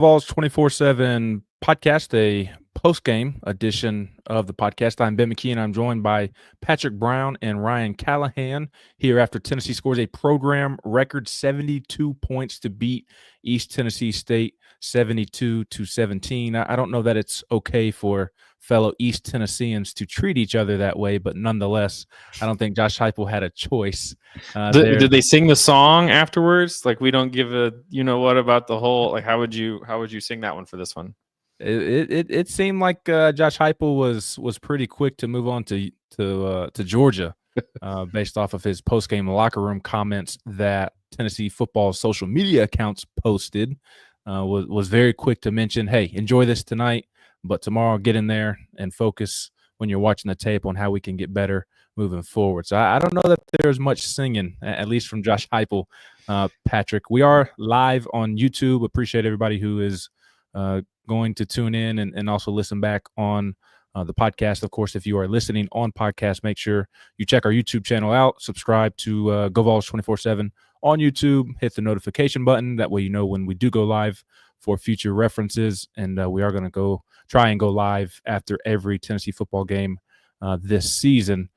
GoVols247 Podcast, a post-game edition of the podcast. I'm Ben McKee, and I'm joined by Patrick Brown and Ryan Callahan here after Tennessee scores a program record 72 points to beat East Tennessee State 72-17. I don't know that it's okay for fellow East Tennesseans to treat each other that way, but nonetheless, I don't think Josh Heupel had a choice. Did they sing the song afterwards? Like, we don't give a what about the whole, like, how would you sing that one for this one? It seemed like Josh Heupel was pretty quick to move on to Georgia, based off of his post-game locker room comments that Tennessee football social media accounts posted. Was very quick to mention, hey, enjoy this tonight, but tomorrow get in there and focus when you're watching the tape on how we can get better moving forward. So I don't know that there's much singing, at least from Josh Heupel. Patrick, we are live on YouTube. Appreciate everybody who is going to tune in and also listen back on the podcast. Of course, if you are listening on podcast, make sure you check our YouTube channel out, subscribe to GoVols247 on YouTube, hit the notification button. That way you know when we do go live for future references. And we are going to try and go live after every Tennessee football game this season.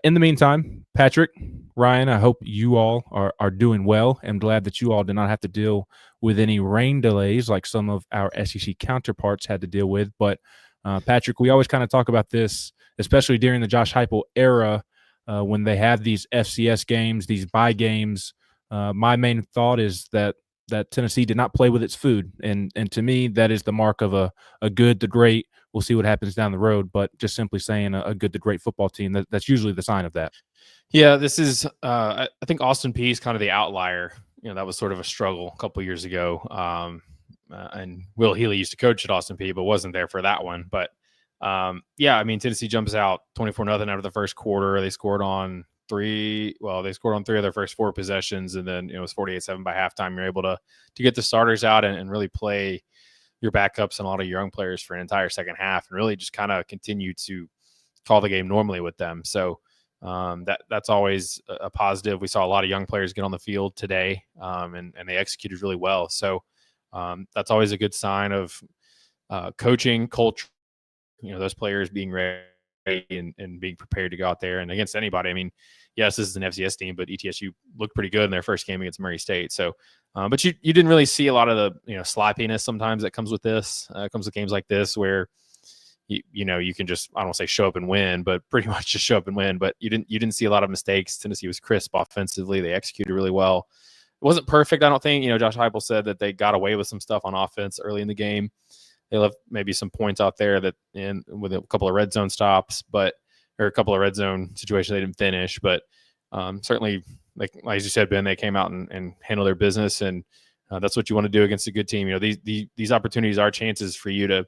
In the meantime, Patrick, Ryan, I hope you all are doing well. I'm glad that you all did not have to deal with any rain delays like some of our SEC counterparts had to deal with. But, Patrick, we always kind of talk about this, especially during the Josh Heupel era, when they have these FCS games, these bye games. My main thought is that Tennessee did not play with its food. And to me, that is the mark of a good to great. We'll see what happens down the road, but just simply saying a good to great football team, that's usually the sign of that. Yeah, this is I think Austin Peay is kind of the outlier. That was sort of a struggle a couple of years ago. And Will Healy used to coach at Austin Peay, but wasn't there for that one. But yeah, I mean, Tennessee jumps out 24-0 out of the first quarter. They scored on three of their first four possessions, and then it was 48-7 by halftime. You're able to get the starters out and really play your backups and a lot of your young players for an entire second half, and really just kind of continue to call the game normally with them. So that's always a positive. We saw a lot of young players get on the field today, and they executed really well. So that's always a good sign of coaching culture. Those players being ready and being prepared to go out there and against anybody. I mean, yes, this is an FCS team, but ETSU looked pretty good in their first game against Murray State. So, but you didn't really see a lot of the sloppiness sometimes that comes with this. Comes with games like this where you can just, I don't want to say show up and win, but pretty much just show up and win. But you didn't see a lot of mistakes. Tennessee was crisp offensively. They executed really well. It wasn't perfect, I don't think. Josh Heupel said that they got away with some stuff on offense early in the game. They left maybe some points out there with a couple of red zone stops, or a couple of red zone situations they didn't finish. But certainly, like as you said, Ben, they came out and handled their business, and that's what you want to do against a good team. These opportunities are chances for you to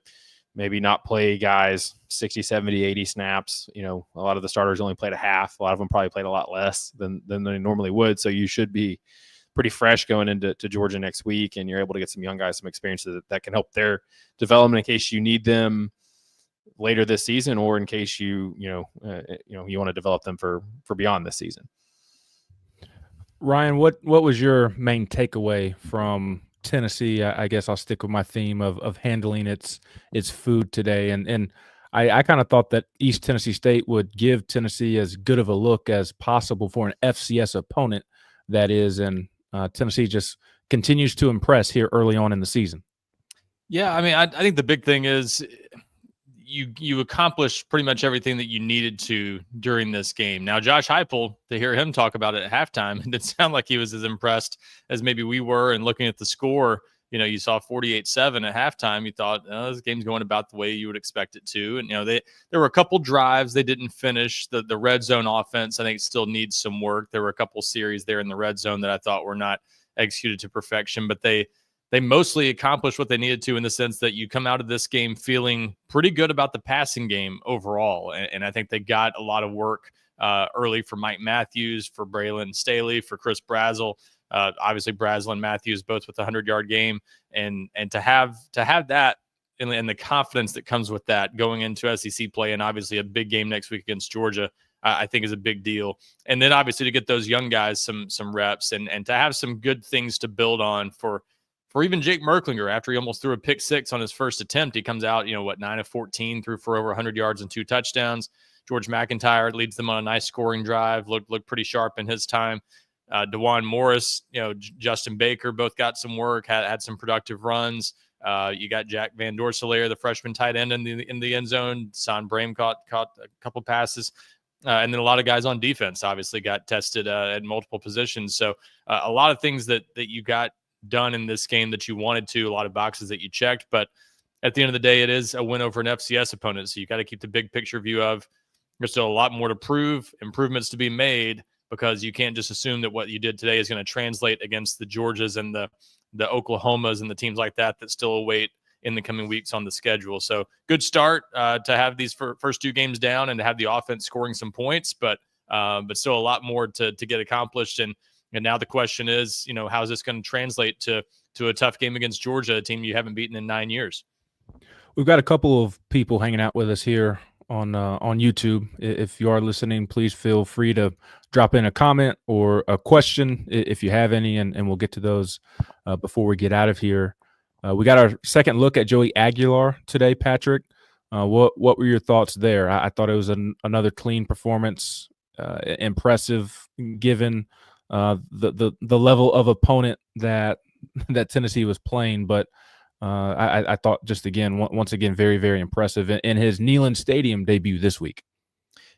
maybe not play guys 60, 70, 80 snaps. A lot of the starters only played a half. A lot of them probably played a lot less than they normally would. So you should be pretty fresh going into Georgia next week, and you're able to get some young guys some experiences that can help their development in case you need them later this season, or in case you want to develop them for beyond this season. Ryan, what was your main takeaway from Tennessee? I guess I'll stick with my theme of handling its food today, and I kind of thought that East Tennessee State would give Tennessee as good of a look as possible for an FCS opponent. That is, and Tennessee just continues to impress here early on in the season. Yeah, I mean, I think the big thing is you accomplished pretty much everything that you needed to during this game. Now, Josh Heupel, to hear him talk about it at halftime, it didn't sound like he was as impressed as maybe we were. And looking at the score, you saw 48-7 at halftime. You thought, oh, this game's going about the way you would expect it to. And, there were a couple drives they didn't finish. The red zone offense, I think, still needs some work. There were a couple series there in the red zone that I thought were not executed to perfection, but they mostly accomplished what they needed to, in the sense that you come out of this game feeling pretty good about the passing game overall. And I think they got a lot of work early for Mike Matthews, for Braylon Staley, for Chris Brazzell. Obviously, Brazzell and Matthews both with a 100-yard game, and to have that and the confidence that comes with that going into SEC play, and obviously a big game next week against Georgia, I think is a big deal. And then obviously to get those young guys some reps and to have some good things to build on for for even Jake Merklinger, after he almost threw a pick six on his first attempt, he comes out, 9 of 14, threw for over 100 yards and 2 touchdowns. George McIntyre leads them on a nice scoring drive, looked pretty sharp in his time. DeJuan Morris, Justin Baker both got some work, had some productive runs. You got Jack Van Dorselaer, the freshman tight end in the end zone. Son Brame caught a couple passes. And then a lot of guys on defense obviously got tested at multiple positions. So a lot of things that you got done in this game that you wanted to, a lot of boxes that you checked. But at the end of the day, it is a win over an FCS opponent. So you got to keep the big picture view of there's still a lot more to prove, improvements to be made, because you can't just assume that what you did today is going to translate against the Georgias and the Oklahomas and the teams like that still await in the coming weeks on the schedule. So good start to have these first 2 games down and to have the offense scoring some points, but still a lot more to get accomplished. And now the question is, how is this going to translate to a tough game against Georgia, a team you haven't beaten in 9 years? We've got a couple of people hanging out with us here on YouTube. If you are listening, please feel free to drop in a comment or a question if you have any, and we'll get to those before we get out of here. We got our second look at Joey Aguilar today, Patrick. What were your thoughts there? I thought it was another clean performance, impressive given the level of opponent that Tennessee was playing, but I thought just once again, very, very impressive in his Neyland Stadium debut this week.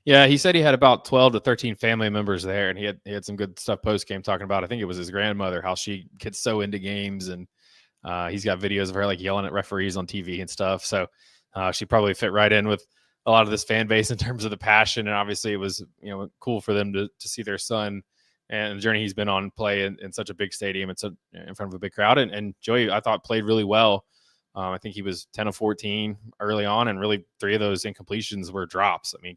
Yeah, he said he had about 12 to 13 family members there, and he had some good stuff post game talking about. I think it was his grandmother, how she gets so into games, and he's got videos of her like yelling at referees on TV and stuff. So she probably fit right in with a lot of this fan base in terms of the passion, and obviously it was cool for them to see their son and the journey he's been on play in such a big stadium. It's in front of a big crowd. And Joey, I thought, played really well. I think he was 10 of 14 early on, and really 3 of those incompletions were drops. I mean,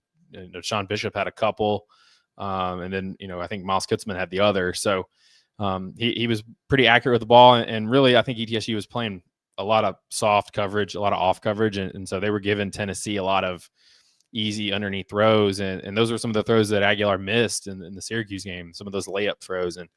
Sean Bishop had a couple, and then, I think Miles Kutzman had the other. So he was pretty accurate with the ball. And really, I think ETSU was playing a lot of soft coverage, a lot of off coverage. And so they were giving Tennessee a lot of easy underneath throws, and those were some of the throws that Aguilar missed in the Syracuse game, some of those layup throws, and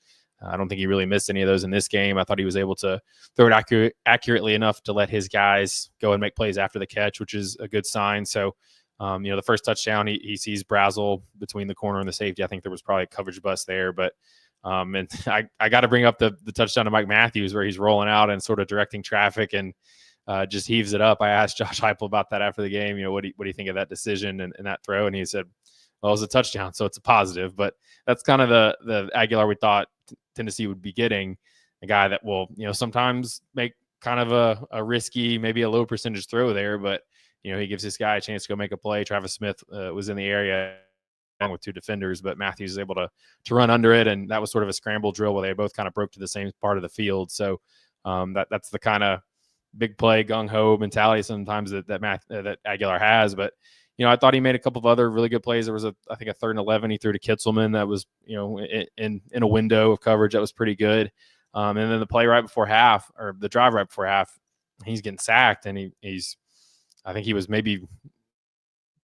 I don't think he really missed any of those in this game. I thought he was able to throw it accurately enough to let his guys go and make plays after the catch, which is a good sign. So the first touchdown, he sees Brazel between the corner and the safety. I think there was probably a coverage bust there, but and I got to bring up the touchdown to Mike Matthews where he's rolling out and sort of directing traffic and just heaves it up. I asked Josh Heupel about that after the game. What do you think of that decision and that throw? And he said, well, it was a touchdown, so it's a positive. But that's kind of the Aguilar we thought Tennessee would be getting, a guy that will, sometimes make kind of a risky, maybe a low percentage throw there, but he gives this guy a chance to go make a play. Travis Smith was in the area with 2 defenders, but Matthews is able to run under it, and that was sort of a scramble drill where they both kind of broke to the same part of the field. So that's the kind of big play gung-ho mentality sometimes that Aguilar has. But I thought he made a couple of other really good plays. There was I think a 3rd and 11 he threw to Kitzelman that was in a window of coverage that was pretty good. And then the play right before half, or the drive right before half, he's getting sacked, and he's I think he was maybe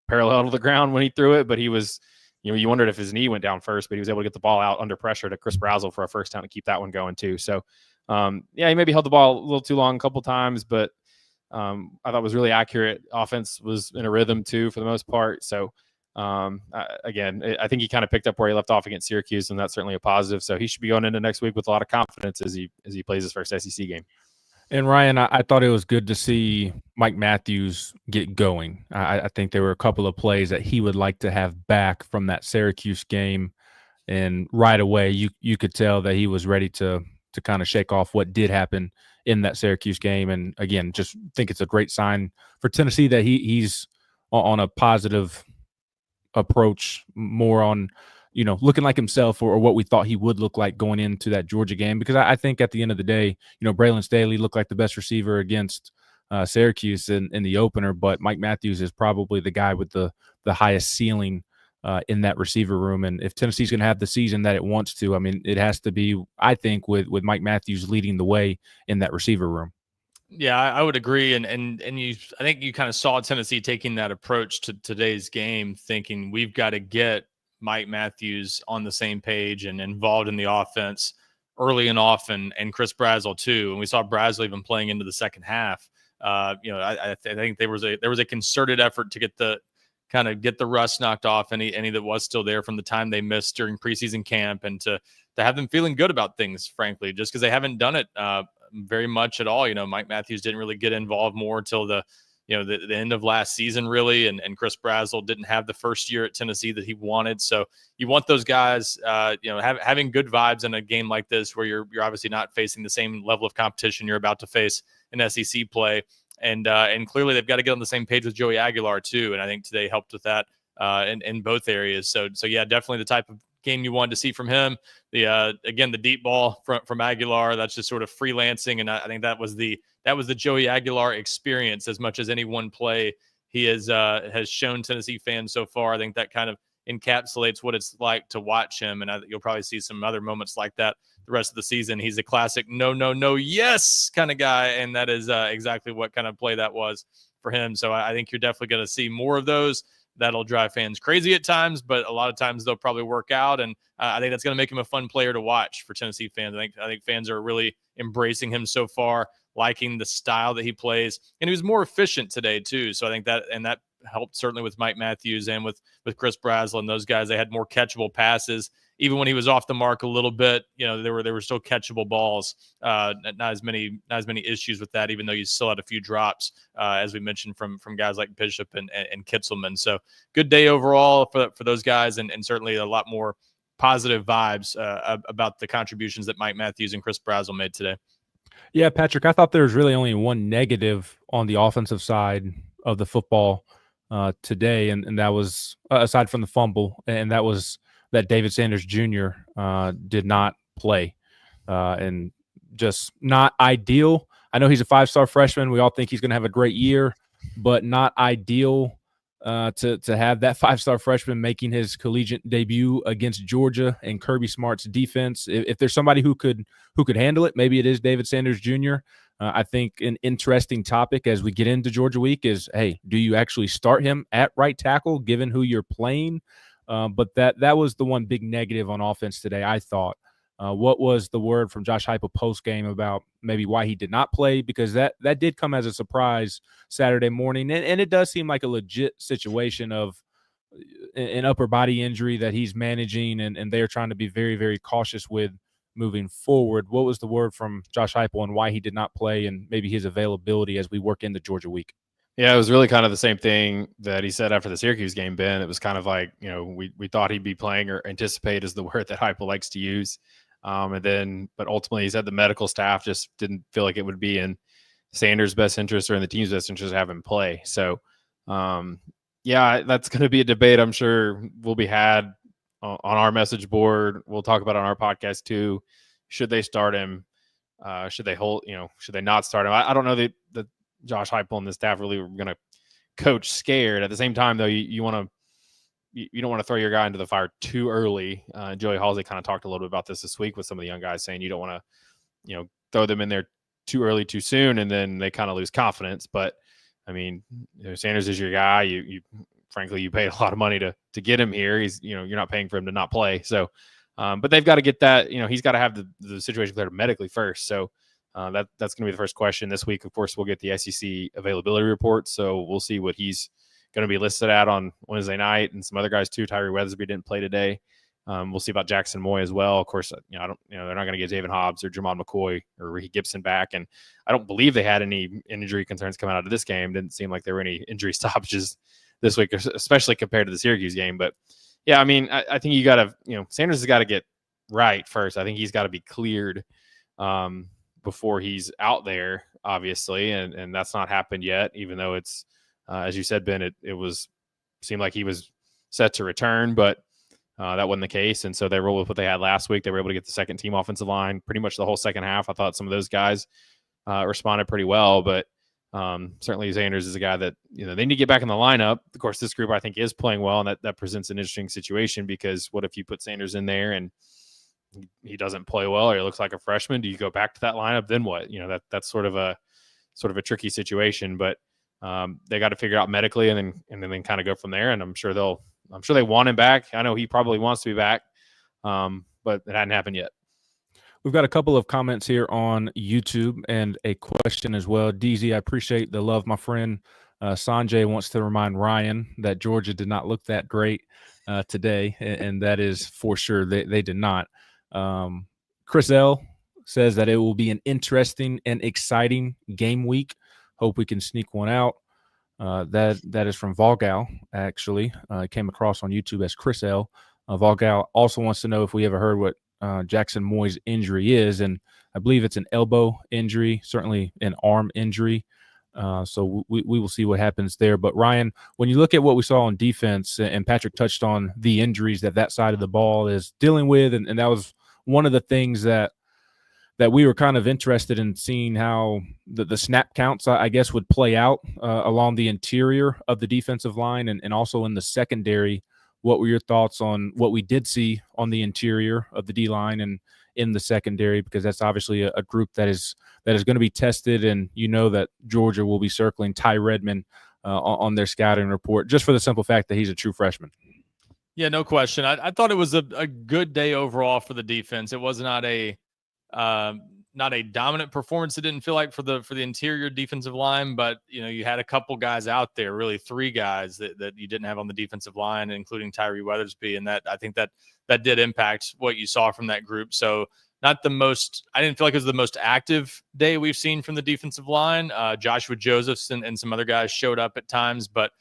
parallel to the ground when he threw it, but he was you wondered if his knee went down first, but he was able to get the ball out under pressure to Chris Brazel for a first down to keep that one going too. So he maybe held the ball a little too long a couple times, but I thought it was really accurate. Offense was in a rhythm too for the most part. So again, I think he kind of picked up where he left off against Syracuse, and that's certainly a positive. So he should be going into next week with a lot of confidence as he plays his first SEC game. And Ryan, I thought it was good to see Mike Matthews get going. I think there were a couple of plays that he would like to have back from that Syracuse game, and right away you could tell that he was ready to kind of shake off what did happen in that Syracuse game. And again, just think it's a great sign for Tennessee that he's on a positive approach, more on looking like himself or what we thought he would look like going into that Georgia game. Because I think at the end of the day, Braylon Staley looked like the best receiver against Syracuse in the opener, but Mike Matthews is probably the guy with the highest ceiling in that receiver room. And if Tennessee's going to have the season that it wants to, it has to be, I think, with Mike Matthews leading the way in that receiver room. Yeah, I would agree. And I think you kind of saw Tennessee taking that approach to today's game, thinking we've got to get Mike Matthews on the same page and involved in the offense early and often, and Chris Brazzell too. And we saw Brazzell even playing into the second half. I think there was a concerted effort to get the rust knocked off any that was still there from the time they missed during preseason camp, and to have them feeling good about things, frankly, just because they haven't done it very much at all. Mike Matthews didn't really get involved more until the end of last season, really, and Chris Brazzell didn't have the first year at Tennessee that he wanted. So you want those guys, having good vibes in a game like this, where you're obviously not facing the same level of competition you're about to face in SEC play, and clearly they've got to get on the same page with Joey Aguilar too, and I think today helped with that in both areas. So yeah, definitely the type of game you wanted to see from him. The deep ball from Aguilar, that's just sort of freelancing, and I think that was the Joey Aguilar experience as much as any one play he has shown Tennessee fans so far. I think that kind of encapsulates what it's like to watch him, and you'll probably see some other moments like that the rest of the season. He's a classic no, yes kind of guy, and that is exactly what kind of play that was for him. So I think you're definitely going to see more of those. That'll drive fans crazy at times, but a lot of times they'll probably work out, and I think that's going to make him a fun player to watch for Tennessee fans. I think fans are really embracing him so far, liking the style that he plays, and he was more efficient today too. So I think that helped certainly with Mike Matthews and with Chris Brazzell and those guys. They had more catchable passes, even when he was off the mark a little bit. There were still catchable balls. Not as many issues with that, even though you still had a few drops, as we mentioned from guys like Bishop and Kitzelman. So good day overall for those guys, and certainly a lot more positive vibes about the contributions that Mike Matthews and Chris Brazzell made today. Yeah, Patrick, I thought there was really only one negative on the offensive side of the football today, and that was, aside from the fumble, and that was that David Sanders Jr. Did not play, and just not ideal. I know he's a 5-star freshman. We all think he's going to have a great year, but not ideal to have that 5-star freshman making his collegiate debut against Georgia and Kirby Smart's defense. If there's somebody who could handle it, maybe it is David Sanders Jr. I think an interesting topic as we get into Georgia week is, hey, do you actually start him at right tackle given who you're playing? But that was the one big negative on offense today, I thought. What was the word from Josh Heupel post-game about maybe why he did not play? Because that did come as a surprise Saturday morning. And it does seem like a legit situation of an upper body injury that he's managing, and they're trying to be very, very cautious with moving forward. What was the word from Josh Heupel and why he did not play, and maybe his availability as we work into Georgia week? Yeah, it was really kind of the same thing that he said after the Syracuse game, Ben. It was kind of like, we thought he'd be playing, or anticipate is the word that Heupel likes to use. But ultimately he said the medical staff just didn't feel like it would be in Sanders' best interest or in the team's best interest to have him play. So, yeah, that's going to be a debate I'm sure will be had on our message board. We'll talk about it on our podcast too. Should they start him? Should they should they not start him? I don't know that Josh Heupel and the staff really were going to coach scared. At the same time, though, you don't want to throw your guy into the fire too early. Joey Halsey kind of talked a little bit about this week with some of the young guys, saying you don't want to, throw them in there too early, too soon, and then they kind of lose confidence. But I mean, Sanders is your guy. You frankly, you paid a lot of money to get him here. He's, you're not paying for him to not play. So, but they've got to get that. He's got to have the situation cleared medically first. So. That's going to be the first question this week. Of course, we'll get the SEC availability report, so we'll see what he's going to be listed at on Wednesday night, and some other guys too. Tyree Weathersby didn't play today. We'll see about Jackson Moy as well. Of course, they're not going to get David Hobbs or Jermon McCoy or Ricky Gibson back, and I don't believe they had any injury concerns coming out of this game. Didn't seem like there were any injury stoppages this week, especially compared to the Syracuse game. But yeah, I mean, I think you got to, Sanders has got to get right first. I think he's got to be cleared before he's out there, obviously, and that's not happened yet, even though it's, as you said, Ben, it seemed like he was set to return, but that wasn't the case. And so they rolled with what they had last week. They were able to get the second team offensive line pretty much the whole second half. I thought some of those guys responded pretty well, but certainly Sanders is a guy that, they need to get back in the lineup. Of course, this group I think is playing well, and that presents an interesting situation, because what if you put Sanders in there and he doesn't play well, or he looks like a freshman? Do you go back to that lineup? Then what? That's sort of a tricky situation, but they got to figure it out medically and then kind of go from there. And I'm sure they want him back. I know he probably wants to be back, but it hadn't happened yet. We've got a couple of comments here on YouTube and a question as well. DZ, I appreciate the love, my friend. Sanjay wants to remind Ryan that Georgia did not look that great today, and that is for sure. They did not. Chris L says that it will be an interesting and exciting game week. Hope we can sneak one out. That is from Volgal, actually. Came across on YouTube as Chris L. Volgal also wants to know if we ever heard what Jackson Moy's injury is, and I believe it's an elbow injury, certainly an arm injury. So we will see what happens there. But Ryan, when you look at what we saw on defense, and Patrick touched on the injuries that side of the ball is dealing with, and that was one of the things that we were kind of interested in seeing how the snap counts, I guess, would play out along the interior of the defensive line and also in the secondary. What were your thoughts on what we did see on the interior of the D-line and in the secondary? Because that's obviously a group that is going to be tested, and you know that Georgia will be circling Ty Redmond on their scouting report just for the simple fact that he's a true freshman. Yeah, no question. I thought it was a good day overall for the defense. It was not a dominant performance. It didn't feel like for the interior defensive line, but you had a couple guys out there, really 3 guys that you didn't have on the defensive line, including Tyree Weathersby, and I think that did impact what you saw from that group. So not the most, I didn't feel like it was the most active day we've seen from the defensive line. Joshua Josephs and some other guys showed up at times, but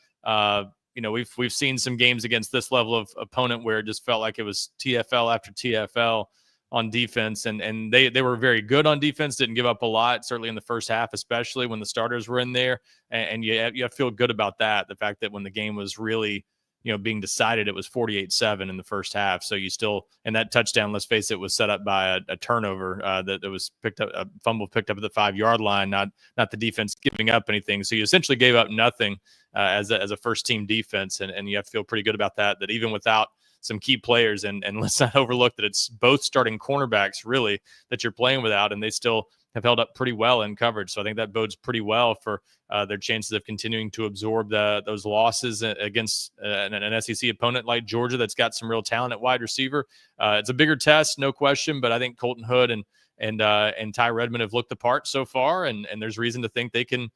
we've seen some games against this level of opponent where it just felt like it was TFL after TFL on defense, and they were very good on defense, didn't give up a lot, certainly in the first half, especially when the starters were in there, and you have to feel good about that, the fact that when the game was really being decided, it was 48-7 in the first half. So you still, and that touchdown, let's face it, was set up by a turnover that was picked up, a fumble picked up at the 5-yard line, not the defense giving up anything. So you essentially gave up nothing as a first team defense, and you have to feel pretty good about that even without some key players, and let's not overlook that it's both starting cornerbacks really that you're playing without, and they still have held up pretty well in coverage. So I think that bodes pretty well for their chances of continuing to absorb those losses against an SEC opponent like Georgia that's got some real talent at wide receiver. It's a bigger test, no question, but I think Colton Hood and Ty Redmond have looked the part so far, and there's reason to think they can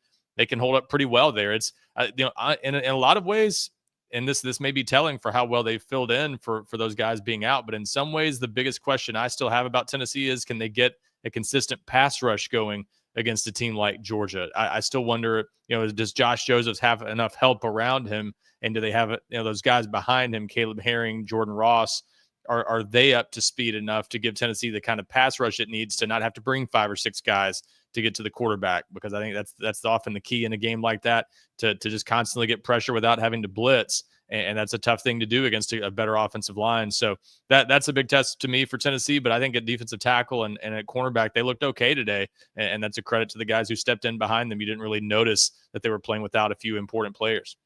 hold up pretty well there. It's in a lot of ways. And this may be telling for how well they've filled in for those guys being out. But in some ways, the biggest question I still have about Tennessee is, can they get a consistent pass rush going against a team like Georgia? I still wonder, does Josh Josephs have enough help around him? And do they have those guys behind him, Caleb Herring, Jordan Ross, are they up to speed enough to give Tennessee the kind of pass rush it needs to not have to bring 5 or 6 guys to get to the quarterback? Because I think that's often the key in a game like that, to just constantly get pressure without having to blitz. And that's a tough thing to do against a better offensive line. So that's a big test to me for Tennessee. But I think at defensive tackle and at cornerback, they looked okay today. And that's a credit to the guys who stepped in behind them. You didn't really notice that they were playing without a few important players.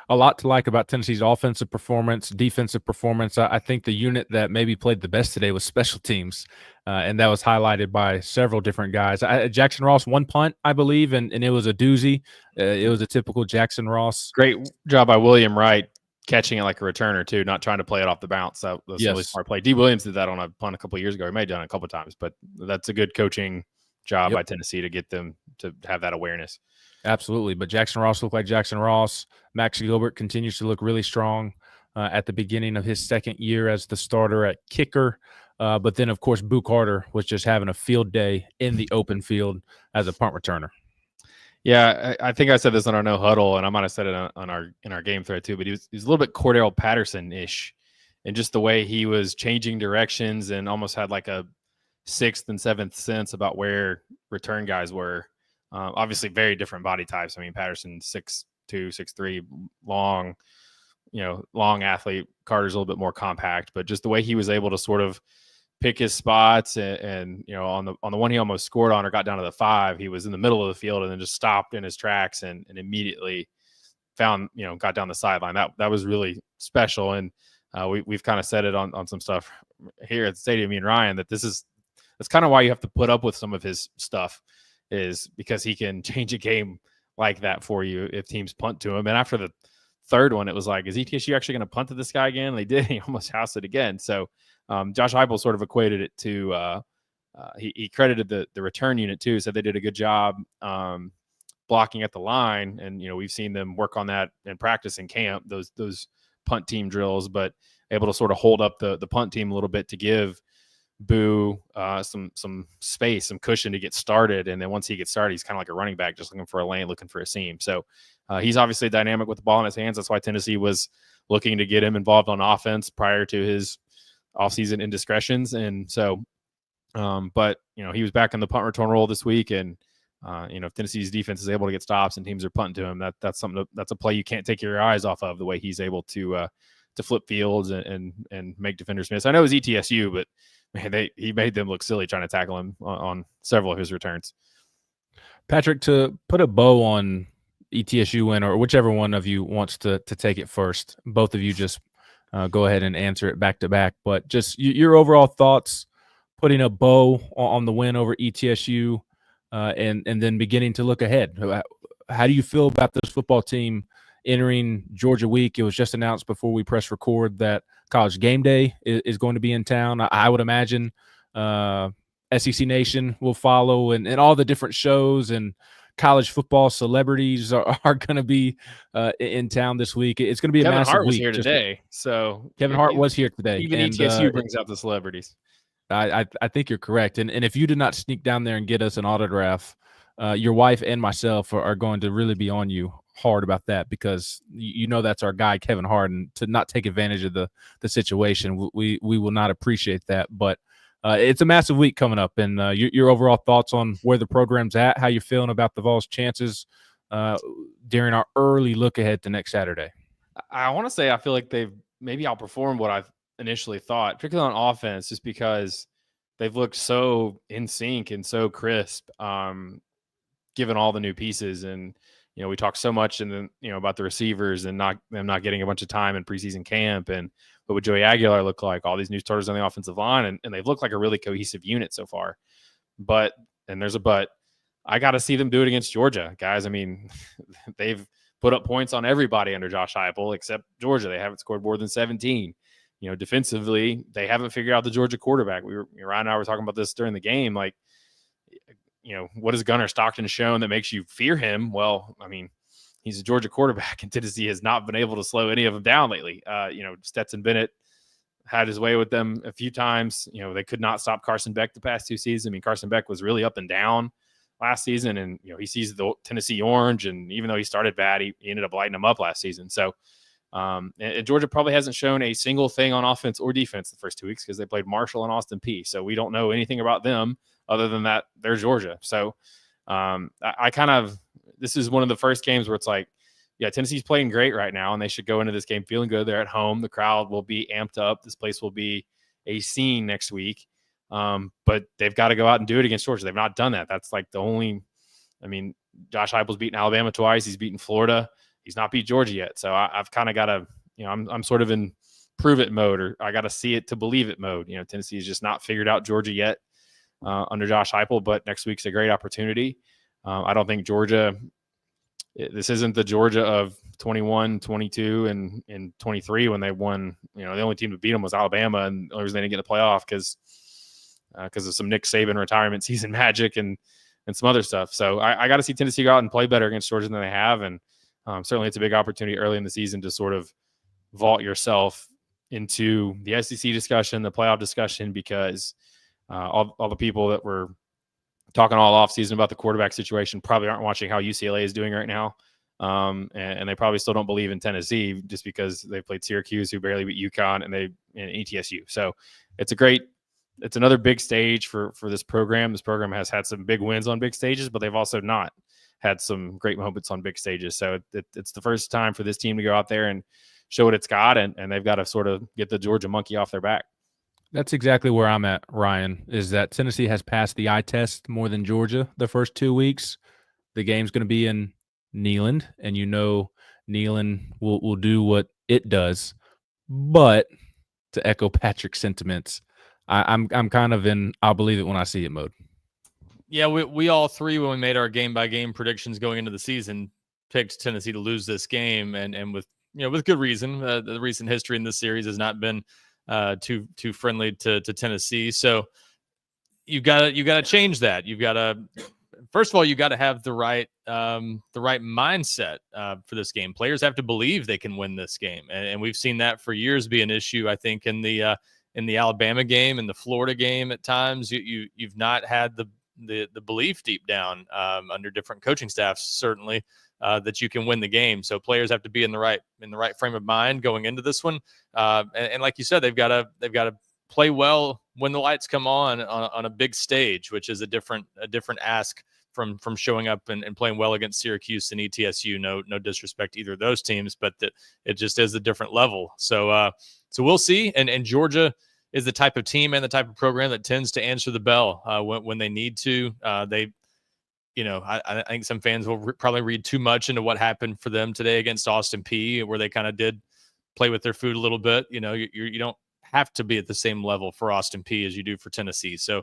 A lot to like about Tennessee's offensive performance, defensive performance. I think the unit that maybe played the best today was special teams, and that was highlighted by several different guys. Jackson Ross, 1 punt, I believe, and it was a doozy. It was a typical Jackson Ross. Great job by William Wright catching it like a returner, too, not trying to play it off the bounce. That was a really smart play. D. Williams did that on a punt a couple of years ago. He may have done it a couple of times, but that's a good coaching job by Tennessee to get them to have that awareness. Absolutely. But Jackson Ross looked like Jackson Ross. Max Gilbert continues to look really strong at the beginning of his second year as the starter at kicker. But then, of course, Boo Carter was just having a field day in the open field as a punt returner. Yeah, I think I said this on our no huddle, and I might have said it in our game thread too, but he was a little bit Cordell Patterson-ish in just the way he was changing directions and almost had like a 6th and 7th sense about where return guys were. Obviously, very different body types. I mean, Patterson 6'2", 6'3", long athlete. Carter's a little bit more compact, but just the way he was able to sort of pick his spots and on the one he almost scored on or got down to the 5, he was in the middle of the field and then just stopped in his tracks and immediately got down the sideline. That was really special. And we've kind of said it on some stuff here at the stadium, me and Ryan, that that's kind of why you have to put up with some of his stuff, is because he can change a game like that for you if teams punt to him. And after the 3rd one, it was like, is ETSU actually going to punt to this guy again? And they did. He almost housed it again. So Josh Heupel sort of equated it to he credited the return unit too. Said they did a good job blocking at the line, and we've seen them work on that in practice in camp. Those punt team drills, but able to sort of hold up the punt team a little bit to give Boo some space, some cushion to get started. And then once he gets started, he's kind of like a running back, just looking for a lane, looking for a seam. So he's obviously dynamic with the ball in his hands. That's why Tennessee was looking to get him involved on offense prior to his offseason indiscretions. And so, but he was back in the punt return role this week, and if Tennessee's defense is able to get stops and teams are punting to him, that's something that's a play you can't take your eyes off of. The way he's able to flip fields and make defenders miss. I know it was ETSU, but man, he made them look silly trying to tackle him on several of his returns. Patrick, to put a bow on ETSU win, or whichever one of you wants to take it first, both of you just go ahead and answer it back to back. But just your overall thoughts, putting a bow on the win over ETSU, and then beginning to look ahead. How do you feel about this football team entering Georgia week? It was just announced before we press record that College Game Day is going to be in town. I would imagine SEC Nation will follow, and all the different shows and college football celebrities are going to be in town this week. It's going to be a massive Hart was week. here today, so Kevin Hart was here today. Even ETSU brings out the celebrities. I think you're correct. And if you did not sneak down there and get us an autograph, your wife and myself are going to really be on you hard about that, because that's our guy, Kevin Hart, and to not take advantage of the situation, we will not appreciate that. But it's a massive week coming up, and your overall thoughts on where the program's at, how you're feeling about the Vols' chances during our early look ahead to next Saturday. I want to say I feel like they've maybe outperformed what I've initially thought, particularly on offense, just because they've looked so in sync and so crisp, given all the new pieces. And we talked so much about the receivers and them not getting a bunch of time in preseason camp, and what would Joey Aguilar look like, all these new starters on the offensive line, and they've looked like a really cohesive unit so far. But, and there's a but, I got to see them do it against Georgia, guys. I mean, they've put up points on everybody under Josh Heupel except Georgia. They haven't scored more than 17. Defensively, they haven't figured out the Georgia quarterback. Ryan and I were talking about this during the game. Like, what has Gunnar Stockton shown that makes you fear him? Well, I mean, he's a Georgia quarterback, and Tennessee has not been able to slow any of them down lately. Stetson Bennett had his way with them a few times. They could not stop Carson Beck the past 2 seasons. I mean, Carson Beck was really up and down last season, and he sees the Tennessee orange, and even though he started bad, he ended up lighting them up last season. So and Georgia probably hasn't shown a single thing on offense or defense the first 2 weeks, because they played Marshall and Austin Peay. So we don't know anything about them other than that they're Georgia. So I kind of, this is one of the first games where it's like, yeah, Tennessee's playing great right now, and they should go into this game feeling good. They're at home. The crowd will be amped up. This place will be a scene next week. But they've got to go out and do it against Georgia. They've not done that. That's like the only, I mean, Josh Heupel's beaten Alabama twice. He's beaten Florida. He's not beat Georgia yet. So I've kind of got to, I'm sort of in prove it mode, or I got to see it to believe it mode. Tennessee has just not figured out Georgia yet under Josh Heupel, but next week's a great opportunity. I don't think Georgia, this isn't the Georgia of 21, 22, and 23 when they won. The only team to beat them was Alabama, and the only reason they didn't get the playoff because of some Nick Saban retirement season magic and some other stuff. So I got to see Tennessee go out and play better against Georgia than they have, and certainly it's a big opportunity early in the season to sort of vault yourself into the SEC discussion, the playoff discussion, because all the people that were talking all offseason about the quarterback situation probably aren't watching how UCLA is doing right now. And they probably still don't believe in Tennessee just because they played Syracuse, who barely beat UConn, and ETSU. So it's another big stage for this program. This program has had some big wins on big stages, but they've also not had some great moments on big stages. So it's the first time for this team to go out there and show what it's got, and they've got to sort of get the Georgia monkey off their back. That's exactly where I'm at, Ryan, is that Tennessee has passed the eye test more than Georgia the first 2 weeks. The game's going to be in Neyland, and Neyland will do what it does. But to echo Patrick's sentiments, I'm kind of in I'll believe it when I see it mode. Yeah, we all three, when we made our game-by-game predictions going into the season, picked Tennessee to lose this game, and with good reason. The recent history in this series has not been too friendly to Tennessee. So you've got to change that. You've got to, first of all, you got to have the right mindset for this game. Players have to believe they can win this game, and we've seen that for years be an issue. I think in the Alabama game and the Florida game, at times you've not had the belief deep down under different coaching staffs, certainly, that you can win the game. So players have to be in the right frame of mind going into this one. And like you said, they've got to play well when the lights come on a big stage, which is a different ask from showing up and playing well against Syracuse and ETSU. No disrespect to either of those teams, but that it just is a different level. So we'll see. And Georgia is the type of team and the type of program that tends to answer the bell when they need to. I think some fans will probably read too much into what happened for them today against Austin Peay, where they kind of did play with their food a little bit. You don't have to be at the same level for Austin Peay as you do for Tennessee. So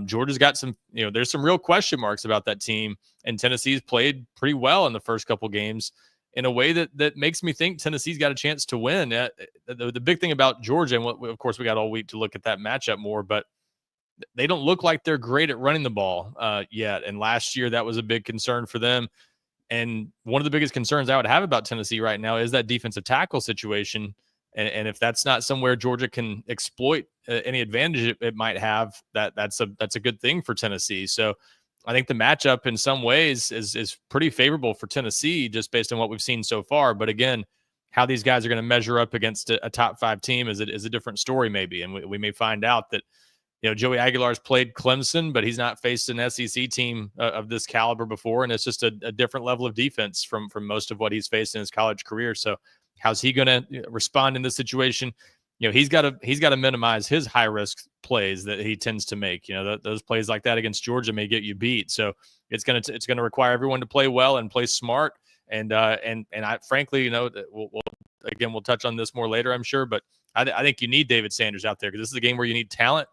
Georgia's got some, there's some real question marks about that team, and Tennessee's played pretty well in the first couple games in a way that makes me think Tennessee's got a chance to win. The big thing about Georgia, and of course we got all week to look at that matchup more, but they don't look like they're great at running the ball yet. And last year that was a big concern for them. And one of the biggest concerns I would have about Tennessee right now is that defensive tackle situation. And if that's not somewhere Georgia can exploit any advantage it might have, that's a good thing for Tennessee. So I think the matchup in some ways is pretty favorable for Tennessee just based on what we've seen so far. But again, how these guys are going to measure up against a top 5 team is a different story maybe. And we may find out that, Joey Aguilar's played Clemson, but he's not faced an SEC team of this caliber before. And it's just a different level of defense from most of what he's faced in his college career. So how's he going to respond in this situation? He's got to minimize his high risk plays that he tends to make. Those plays like that against Georgia may get you beat. So it's going to require everyone to play well and play smart. And I frankly, we'll touch on this more later, I'm sure, but I think you need David Sanders out there because this is a game where you need talent.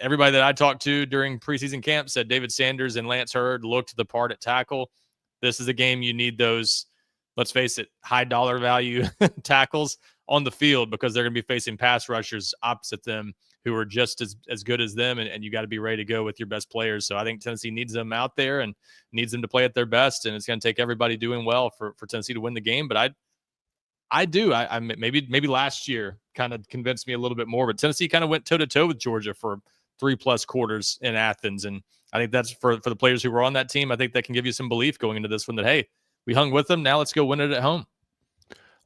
Everybody that I talked to during preseason camp said David Sanders and Lance Hurd looked the part at tackle. This is a game you need those, let's face it, high dollar value tackles on the field because they're going to be facing pass rushers opposite them who are just as good as them, and you got to be ready to go with your best players. So I think Tennessee needs them out there and needs them to play at their best, and it's going to take everybody doing well for Tennessee to win the game. But I maybe last year kind of convinced me a little bit more, but Tennessee kind of went toe-to-toe with Georgia for 3+ quarters in Athens, and I think that's for the players who were on that team. I think that can give you some belief going into this one that, hey, we hung with them. Now let's go win it at home.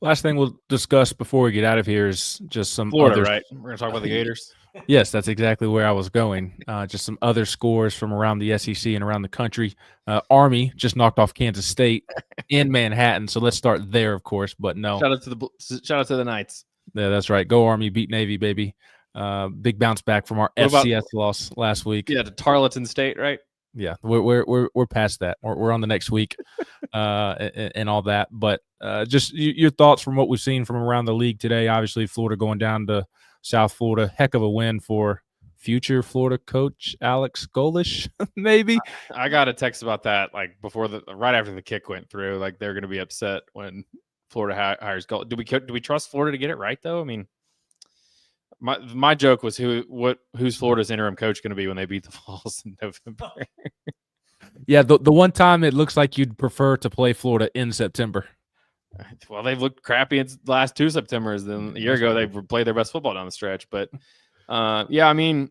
Last thing we'll discuss before we get out of here is just some Florida, right? We're going to talk about the Gators. Yes, that's exactly where I was going. Just some other scores from around the SEC and around the country. Army just knocked off Kansas State in Manhattan, so let's start there, of course. But no, shout out to the Knights. Yeah, that's right. Go Army, beat Navy, baby. Big bounce back from our FCS loss last week. Yeah, to Tarleton State, right? Yeah, we're past that. We're on the next week, and all that. But just your thoughts from what we've seen from around the league today. Obviously, Florida going down to South Florida. Heck of a win for future Florida coach Alex Golesh, maybe. I got a text about that like right after the kick went through. Like they're going to be upset when Florida hires Golesh. Do we trust Florida to get it right though? I mean, my joke was who's Florida's interim coach going to be when they beat the Vols in November? Yeah, the one time it looks like you'd prefer to play Florida in September. Well, they've looked crappy in the last 2 Septembers. Then a year ago, they played their best football down the stretch. But, yeah, I mean,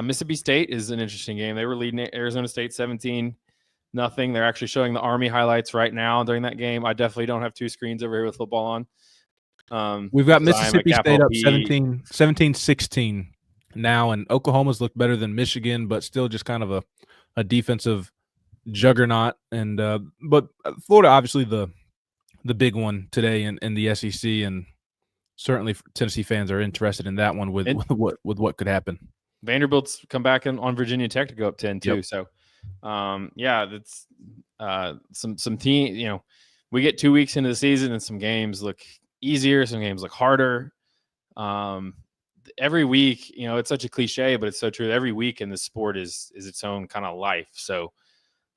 Mississippi State is an interesting game. They were leading Arizona State 17-0. They're actually showing the Army highlights right now during that game. I definitely don't have 2 screens over here with football on. We've got Mississippi State up 17-16 now, and Oklahoma's looked better than Michigan, but still just kind of a defensive juggernaut. And but Florida, obviously the big one today in the SEC, and certainly Tennessee fans are interested in that one with what could happen. Vanderbilt's come back on Virginia Tech to go up 10 too. Yep. So, yeah, that's some team. We get 2 weeks into the season, and some games look easier, some games look harder. Every week, it's such a cliche, but it's so true. Every week in this sport is its own kind of life. So,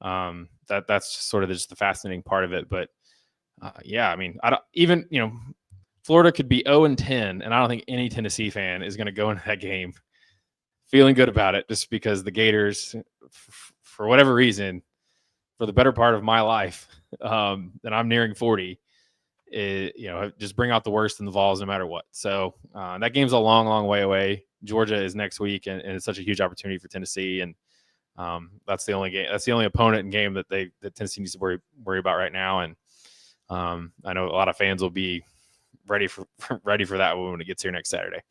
that's just sort of just the fascinating part of it. But yeah, I mean, I don't even, Florida could be 0-10, and I don't think any Tennessee fan is going to go into that game feeling good about it just because the Gators, for whatever reason, for the better part of my life, and I'm nearing 40, just bring out the worst in the Vols no matter what. So that game's a long, long way away. Georgia is next week, and it's such a huge opportunity for Tennessee. And that's the only game. That's the only opponent and game that Tennessee needs to worry about right now. And I know a lot of fans will be ready for that when it gets here next Saturday.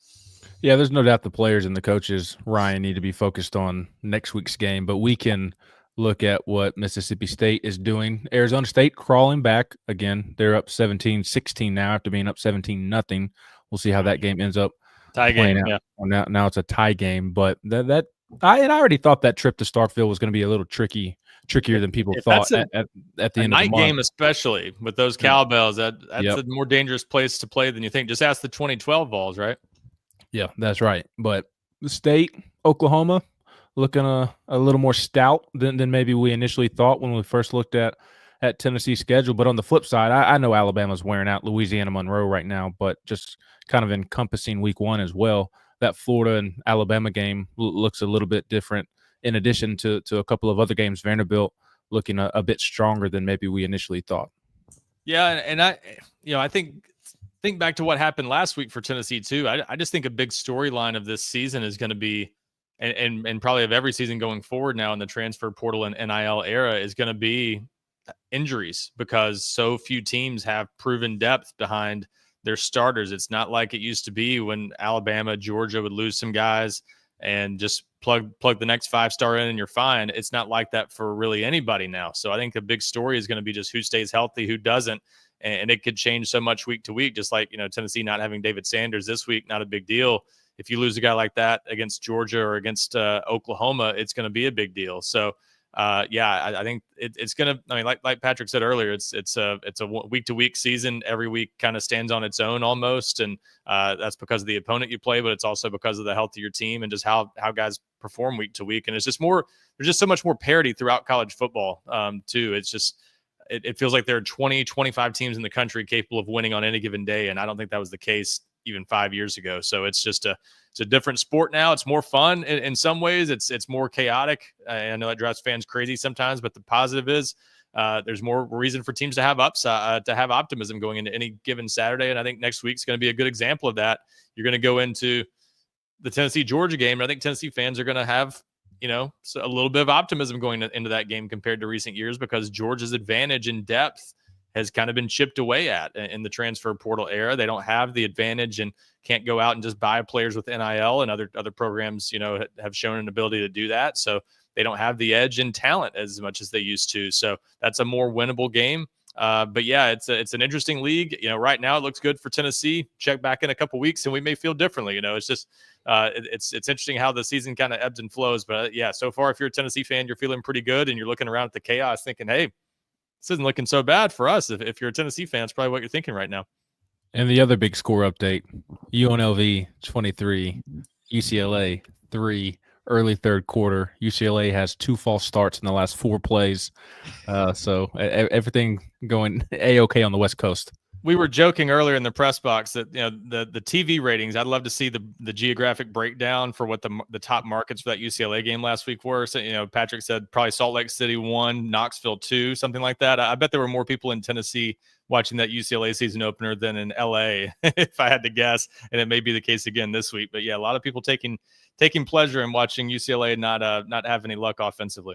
Yeah, there's no doubt the players and the coaches, Ryan, need to be focused on next week's game, but we can look at what Mississippi State is doing. Arizona State crawling back again. They're up 17-16 now after being up 17-0. We'll see how that game ends up. Tie game, out. yeah. Now it's a tie game, but I already thought that trip to Starkville was going to be a little trickier than people thought at the end of the night month. Game, especially with those cowbells. That's a more dangerous place to play than you think. Just ask the 2012 Vols, right? Yeah, that's right. But the State, Oklahoma, looking a little more stout than maybe we initially thought when we first looked at Tennessee's schedule. But on the flip side, I know Alabama's wearing out Louisiana Monroe right now, but just kind of encompassing week one as well. That Florida and Alabama game looks a little bit different. In addition to a couple of other games, Vanderbilt looking a bit stronger than maybe we initially thought. Yeah, and I think back to what happened last week for Tennessee too. I just think a big storyline of this season is going to be, and probably of every season going forward now in the transfer portal and NIL era, is going to be injuries, because so few teams have proven depth behind their starters. It's not like it used to be when Alabama, Georgia would lose some guys and just plug the next 5-star in and you're fine. It's not like that for really anybody now. So I think the big story is going to be just who stays healthy, who doesn't. And it could change so much week to week, just like, Tennessee not having David Sanders this week, not a big deal. If you lose a guy like that against Georgia or against Oklahoma, it's going to be a big deal. So, I think it's going to, like Patrick said earlier, it's a week to week season. Every week kind of stands on its own almost. And that's because of the opponent you play, but it's also because of the health of your team and just how guys perform week to week. And it's just there's just so much more parity throughout college football too. It's just, it feels like there are 20, 25 teams in the country capable of winning on any given day. And I don't think that was the case even 5 years ago. So it's just it's a different sport now. It's more fun in some ways. It's more chaotic. I know that drives fans crazy sometimes, but the positive is there's more reason for teams to have upside, to have optimism going into any given Saturday. And I think next week's going to be a good example of that. You're going to go into the Tennessee-Georgia game, and I think Tennessee fans are going to have so a little bit of optimism going into that game compared to recent years, because Georgia's advantage in depth has kind of been chipped away at in the transfer portal era. They don't have the advantage and can't go out and just buy players with NIL, and other programs, have shown an ability to do that. So they don't have the edge in talent as much as they used to. So that's a more winnable game. But yeah, it's an interesting league. Right now it looks good for Tennessee. Check back in a couple weeks and we may feel differently. It's just it's interesting how the season kind of ebbs and flows. But yeah, so far, if you're a Tennessee fan, you're feeling pretty good and you're looking around at the chaos thinking, hey, this isn't looking so bad for us. If you're a Tennessee fan, it's probably what you're thinking right now. And the other big score update: UNLV 23, UCLA 3. Early third quarter. UCLA has 2 false starts in the last 4 plays. So everything going A-OK on the West Coast. We were joking earlier in the press box that the TV ratings, I'd love to see the geographic breakdown for what the top markets for that UCLA game last week were. So, Patrick said probably Salt Lake City 1, Knoxville 2, something like that. I bet there were more people in Tennessee watching that UCLA season opener than in LA, if I had to guess. And it may be the case again this week. But yeah, a lot of people taking pleasure in watching UCLA not have any luck offensively.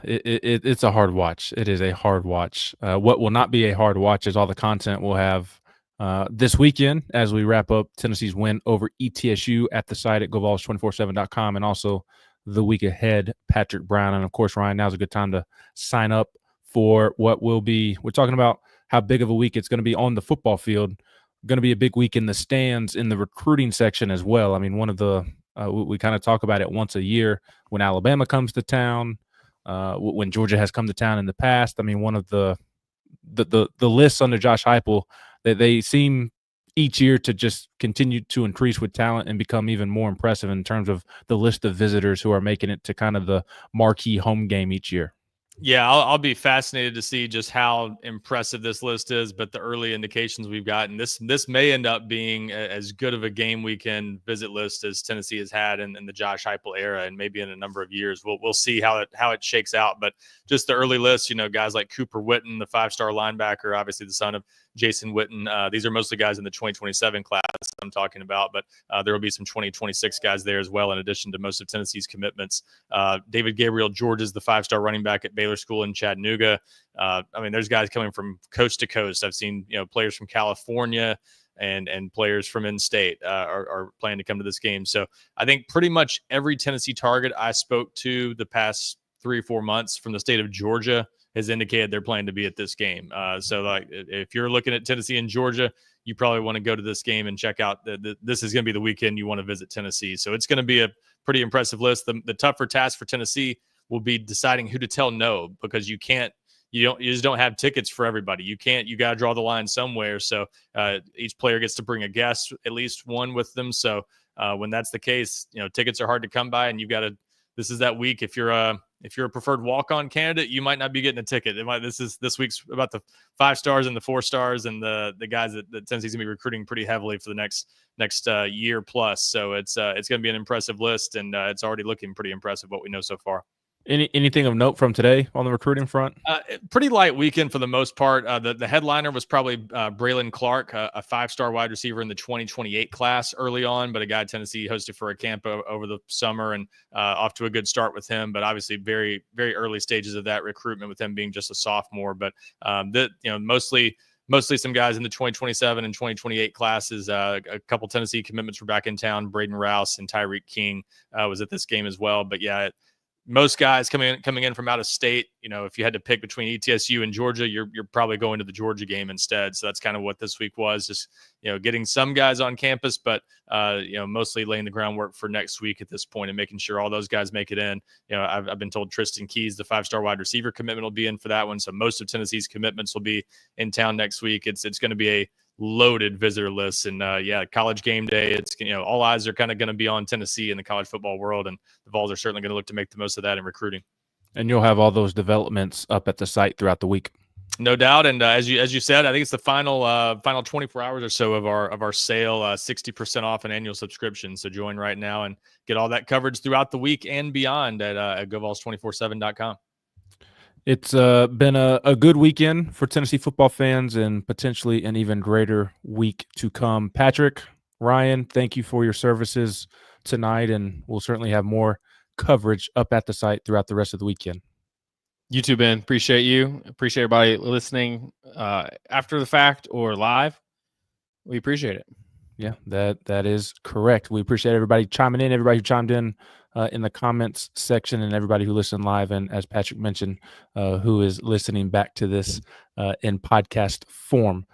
It's a hard watch. It is a hard watch. What will not be a hard watch is all the content we'll have this weekend as we wrap up Tennessee's win over ETSU at the site at GoVols247.com, and also the week ahead, Patrick Brown. And of course, Ryan, now's a good time to sign up for what will be, we're talking about how big of a week it's going to be on the football field. Going to be a big week in the stands, in the recruiting section as well. I mean, one of the we kind of talk about it once a year when Alabama comes to town, when Georgia has come to town in the past. I mean, one of the lists under Josh Heupel, they seem each year to just continue to increase with talent and become even more impressive in terms of the list of visitors who are making it to kind of the marquee home game each year. Yeah, I'll be fascinated to see just how impressive this list is. But the early indications we've gotten, this may end up being as good of a game weekend visit list as Tennessee has had in the Josh Heupel era, and maybe in a number of years. We'll see how it shakes out. But just the early list, guys like Cooper Witten, the 5-star linebacker, obviously the son of Jason Witten. These are mostly guys in the 2027 class I'm talking about, but there will be some 2026 guys there as well, in addition to most of Tennessee's commitments. David Gabriel George is the 5-star running back at Baylor School in Chattanooga. There's guys coming from coast to coast. I've seen players from California and players from in-state are planning to come to this game. So I think pretty much every Tennessee target I spoke to the past 3 or 4 months from the state of Georgia has indicated they're planning to be at this game. So like, if you're looking at Tennessee and Georgia, you probably want to go to this game and check out this is going to be the weekend you want to visit Tennessee. So it's going to be a pretty impressive list. The tougher task for Tennessee will be deciding who to tell no, because you just don't have tickets for everybody. You got to draw the line somewhere. So each player gets to bring a guest, at least one with them. So when that's the case, tickets are hard to come by, and this is that week. If you're a preferred walk-on candidate, you might not be getting a ticket. This week's about the 5 stars and the 4 stars and the guys that Tennessee's gonna be recruiting pretty heavily for the next year plus. So it's gonna be an impressive list, and it's already looking pretty impressive what we know so far. Anything of note from today on the recruiting front? Pretty light weekend for the most part. The headliner was probably Braylon Clark, a 5-star wide receiver in the 2028 class early on, but a guy Tennessee hosted for a camp over the summer, and off to a good start with him. But obviously, very, very early stages of that recruitment with him being just a sophomore. But mostly some guys in the 2027 and 2028 classes. A couple Tennessee commitments were back in town. Braden Rouse and Tyreek King was at this game as well. But yeah, most guys coming in from out of state, if you had to pick between ETSU and Georgia, you're probably going to the Georgia game instead. So that's kind of what this week was, just, getting some guys on campus, but, mostly laying the groundwork for next week at this point and making sure all those guys make it in. I've been told Tristan Keys, the 5-star wide receiver commitment, will be in for that one. So most of Tennessee's commitments will be in town next week. It's going to be a loaded visitor list, and college game day, it's all eyes are kind of going to be on Tennessee in the college football world, and the Vols are certainly going to look to make the most of that in recruiting. And you'll have all those developments up at the site throughout the week, no doubt. And as you said, I think it's the final 24 hours or so of our sale, 60% off an annual subscription. So join right now and get all that coverage throughout the week and beyond at GoVols247.com. It's been a good weekend for Tennessee football fans, and potentially an even greater week to come. Patrick, Ryan, thank you for your services tonight, and we'll certainly have more coverage up at the site throughout the rest of the weekend. You too, Ben. Appreciate you. Appreciate everybody listening after the fact or live. We appreciate it. Yeah, that is correct. We appreciate everybody chiming in, everybody who chimed in the comments section, and everybody who listened live, and as Patrick mentioned, who is listening back to this in podcast form.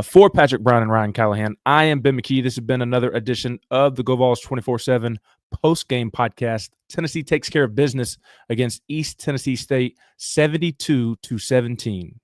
For Patrick Brown and Ryan Callahan, I am Ben McKee. This has been another edition of the GoVols247 Postgame Podcast. Tennessee takes care of business against East Tennessee State 72-17.